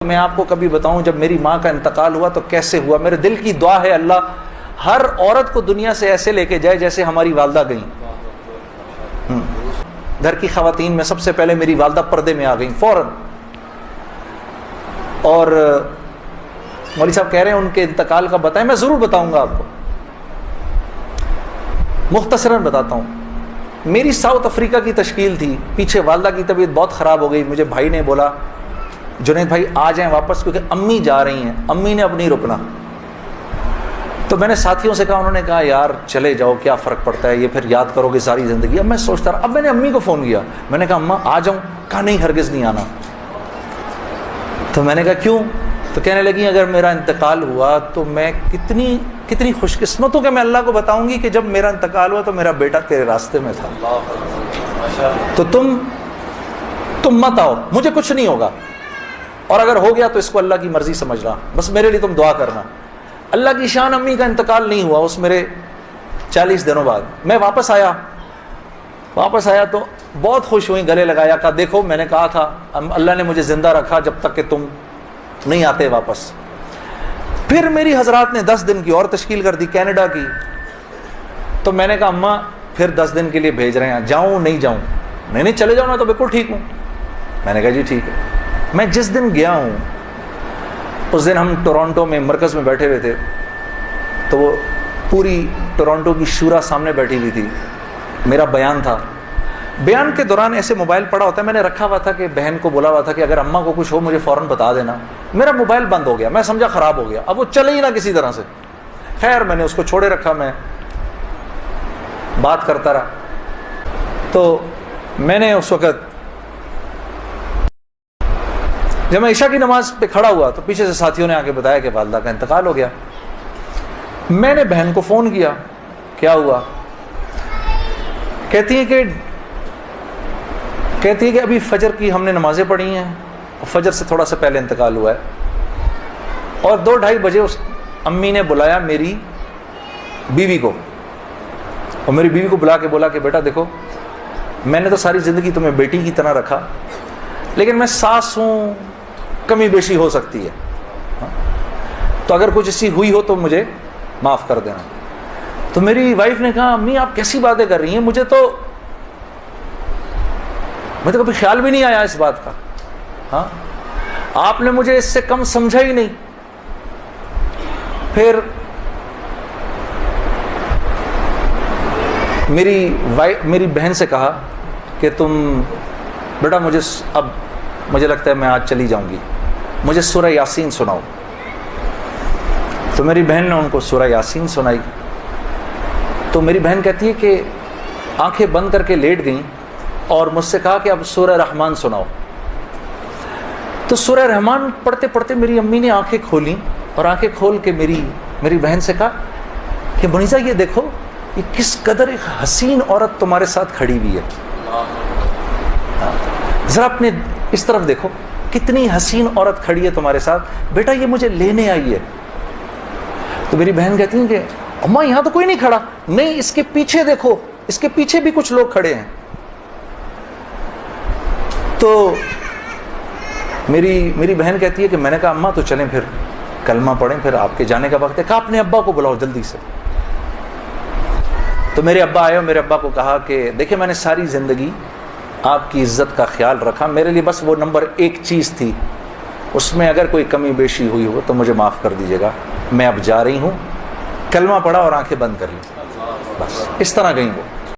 میں آپ کو کبھی بتاؤں جب میری ماں کا انتقال ہوا تو کیسے ہوا؟ میرے دل کی دعا ہے اللہ ہر عورت کو دنیا سے ایسے لے کے جائے جیسے ہماری والدہ گئیں. گھر کی خواتین میں سب سے پہلے میری والدہ پردے میں آ گئیں فوراً. اور مولوی صاحب کہہ رہے ہیں ان کے انتقال کا بتائیں، میں ضرور بتاؤں گا آپ کو، مختصراً بتاتا ہوں. میری ساؤتھ افریقہ کی تشکیل تھی، پیچھے والدہ کی طبیعت بہت خراب ہو گئی. مجھے بھائی نے بولا جنید بھائی آ جائیں واپس کیونکہ امی جا رہی ہیں، امی نے اب نہیں رکنا. تو میں نے ساتھیوں سے کہا، انہوں نے کہا یار چلے جاؤ کیا فرق پڑتا ہے، یہ پھر یاد کرو گے ساری زندگی. اب میں سوچتا رہا، اب میں نے امی کو فون کیا، میں نے کہا اماں آ جاؤں؟ کہا نہیں ہرگز نہیں آنا. تو میں نے کہا کیوں؟ تو کہنے لگی اگر میرا انتقال ہوا تو میں کتنی خوش قسمت ہوں کہ میں اللہ کو بتاؤں گی کہ جب میرا انتقال ہوا تو میرا بیٹا تیرے راستے میں تھا. تو تم مت آؤ، مجھے کچھ نہیں ہوگا، اور اگر ہو گیا تو اس کو اللہ کی مرضی سمجھ رہا، بس میرے لیے تم دعا کرنا. اللہ کی شان امی کا انتقال نہیں ہوا اس میرے 40 دنوں بعد. میں واپس آیا تو بہت خوش ہوئی، گلے لگایا، کہا دیکھو میں نے کہا تھا اللہ نے مجھے زندہ رکھا جب تک کہ تم نہیں آتے واپس. پھر میری حضرات نے 10 دن کی اور تشکیل کر دی کینیڈا کی. تو میں نے کہا اماں پھر 10 دن کے لیے بھیج رہے ہیں، جاؤں نہیں جاؤں؟ نہیں چلے جاؤ نا، تو بالکل ٹھیک ہوں. میں نے کہا جی ٹھیک ہے. میں جس دن گیا ہوں اس دن ہم ٹورانٹو میں مرکز میں بیٹھے ہوئے تھے، تو وہ پوری ٹورانٹو کی شورا سامنے بیٹھی ہوئی تھی. میرا بیان تھا، بیان کے دوران ایسے موبائل پڑا ہوتا ہے، میں نے رکھا ہوا تھا کہ بہن کو بولا ہوا تھا کہ اگر اماں کو کچھ ہو مجھے فوراً بتا دینا. میرا موبائل بند ہو گیا، میں سمجھا خراب ہو گیا، اب وہ چلے ہی نہ کسی طرح سے. خیر میں نے اس کو چھوڑے رکھا، میں بات کرتا رہا. تو میں نے اس وقت جب میں عشاء کی نماز پہ کھڑا ہوا تو پیچھے سے ساتھیوں نے آ کے بتایا کہ والدہ کا انتقال ہو گیا. میں نے بہن کو فون کیا، کیا ہوا؟ کہتی ہے کہ ابھی فجر کی ہم نے نمازیں پڑھی ہیں، فجر سے تھوڑا سا پہلے انتقال ہوا ہے. اور 2-2:30 بجے اس امی نے بلایا میری بیوی کو، اور میری بیوی کو بلا کے بولا کہ بیٹا دیکھو میں نے تو ساری زندگی تمہیں بیٹی کی طرح رکھا، لیکن میں ساس ہوں، کمی بیشی ہو سکتی ہے، تو اگر کچھ ایسی ہوئی ہو تو مجھے معاف کر دینا. تو میری وائف نے کہا امی آپ کیسی باتیں کر رہی ہیں، مجھے تو کبھی خیال بھی نہیں آیا اس بات کا. ہاں آپ نے مجھے اس سے کم سمجھا ہی نہیں. پھر میری بہن سے کہا کہ تم بیٹا مجھے لگتا ہے میں آج چلی جاؤں گی، مجھے سورہ یاسین سناؤ. تو میری بہن نے ان کو سورہ یاسین سنائی. تو میری بہن کہتی ہے کہ آنکھیں بند کر کے لیٹ گئیں اور مجھ سے کہا کہ اب سورہ رحمان سناؤ. تو سورہ رحمان پڑھتے پڑھتے میری امی نے آنکھیں کھولیں، اور آنکھیں کھول کے میری بہن سے کہا کہ منیزہ یہ دیکھو یہ کس قدر ایک حسین عورت تمہارے ساتھ کھڑی ہوئی ہے، ذرا اپنے اس طرف دیکھو کتنی حسین عورت کھڑی ہے تمہارے ساتھ، بیٹا یہ مجھے لینے آئی ہے. تو میری بہن کہتی ہیں کہ اماں یہاں تو کوئی نہیں کھڑا. نہیں اس کے پیچھے دیکھو، اس کے پیچھے بھی کچھ لوگ کھڑے ہیں. تو میری بہن کہتی ہے کہ میں نے کہا اماں تو چلیں پھر کلمہ پڑھیں، پھر آپ کے جانے کا وقت ہے. کہا اپنے ابا کو بلاؤ جلدی سے. تو میرے ابا آئے اور میرے ابا کو کہا کہ دیکھیں میں نے ساری زندگی آپ کی عزت کا خیال رکھا، میرے لیے بس وہ نمبر 1 چیز تھی، اس میں اگر کوئی کمی بیشی ہوئی ہو تو مجھے معاف کر دیجیے گا. میں اب جا رہی ہوں. کلمہ پڑھا اور آنکھیں بند کر لی، بس اس طرح گئیں وہ.